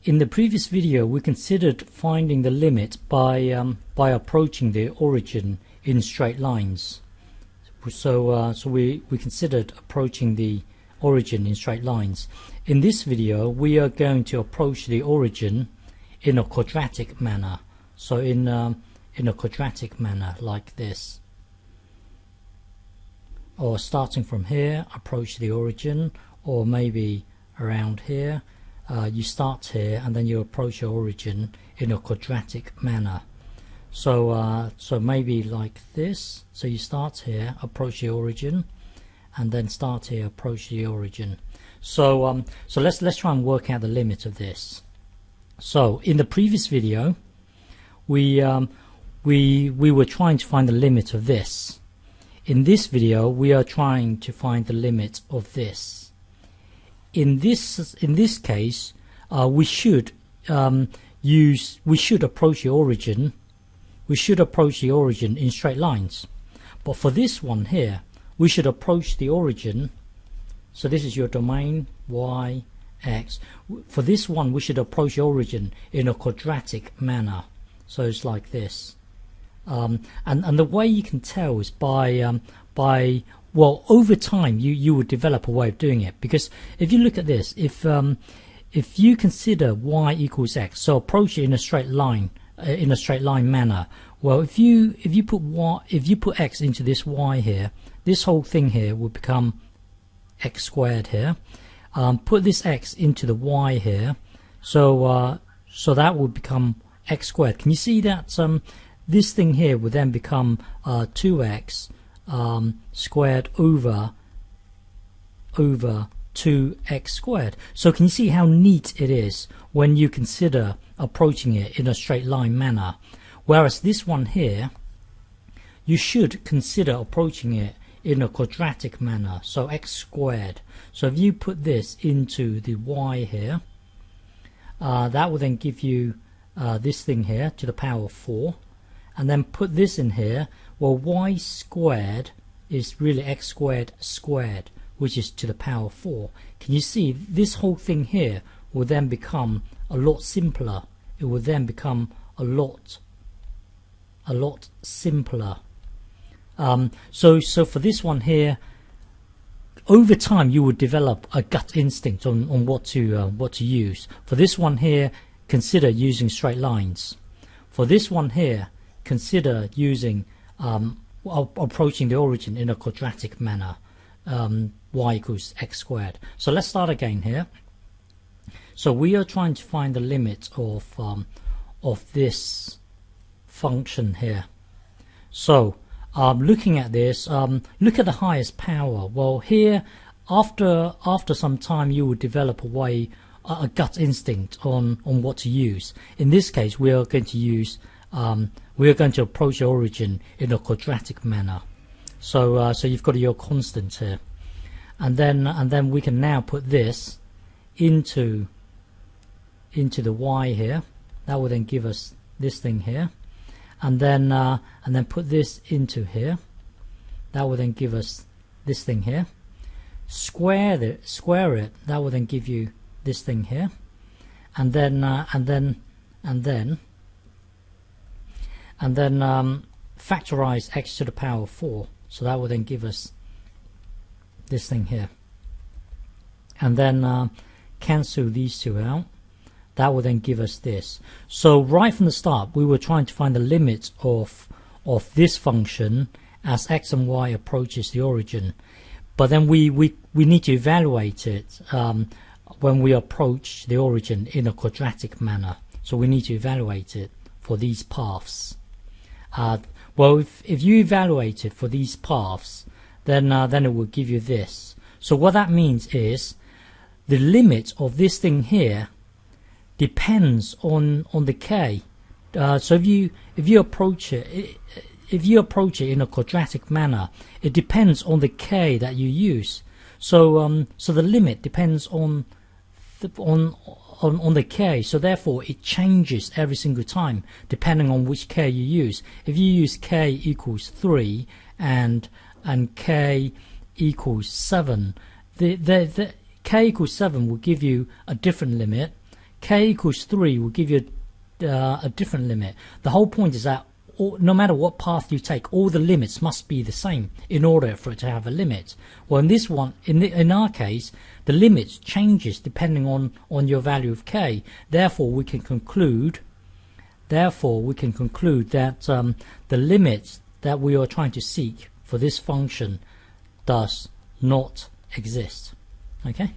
In the previous video, we considered finding the limit by approaching the origin in straight lines. So we considered approaching the origin in straight lines. In this video, we are going to approach the origin in a quadratic manner. So in a quadratic manner like this. Or starting from here, approach the origin, or maybe around here. You start here and then you approach your origin in a quadratic manner. So maybe like this. So you start here, approach the origin, and then start here, approach the origin. So let's try and work out the limit of this. So in the previous video, we were trying to find the limit of this. In this video, we are trying to find the limit of this. In this case, we should approach the origin. We should approach the origin in straight lines. But for this one here, we should approach the origin. So this is your domain y, x. For this one, we should approach the origin in a quadratic manner. So it's like this. And the way you can tell is by well, over time you would develop a way of doing it, because if you look at this, if you consider y equals x, so approach it in a straight line manner. Well, if you put x into this y here, this whole thing here will become x squared here. Put this x into the y here, so that will become x squared. Can you see that this thing here will then become 2x squared over 2x squared. So can you see how neat it is when you consider approaching it in a straight line manner? Whereas this one here, you should consider approaching it in a quadratic manner, so x squared. So if you put this into the y here, that will then give you this thing here to the power of 4. And then put this in here. Well, y squared is really x squared squared, which is to the power 4. Can you see this whole thing here will then become a lot simpler? It will then become a lot simpler. So for this one here, over time you would develop a gut instinct on what to use. For this one here, consider using straight lines. For this one here, consider using approaching the origin in a quadratic manner, y equals x squared. So let's start again here. So we are trying to find the limit of this function here. So looking at this, look at the highest power. Well, here after some time you will develop a gut instinct on what to use. In this case, we are going to use we are going to approach the origin in a quadratic manner. So you've got your constant here, and then we can now put this into the y here. That will then give us this thing here, and then put this into here. That will then give us this thing here. Square it. That will then give you this thing here, and then factorize x to the power of 4. So that will then give us this thing here, and then cancel these two out. That will then give us this. So right from the start, we were trying to find the limit of this function as x and y approaches the origin, but then we need to evaluate it when we approach the origin in a quadratic manner. So we need to evaluate it for these paths. Well, if you evaluate it for these paths, then it will give you this. So what that means is the limit of this thing here depends on the k. So if you approach it in a quadratic manner, it depends on the k that you use. So the limit depends on the k, so therefore it changes every single time depending on which k you use. If you use k equals 3 and k equals 7, the k equals 7 will give you a different limit. k equals 3 will give you a different limit. The whole point is that no matter what path you take, all the limits must be the same in order for it to have a limit. Well, in this one, in our case, the limit changes depending on your value of k. Therefore, we can conclude that the limit that we are trying to seek for this function does not exist. Okay.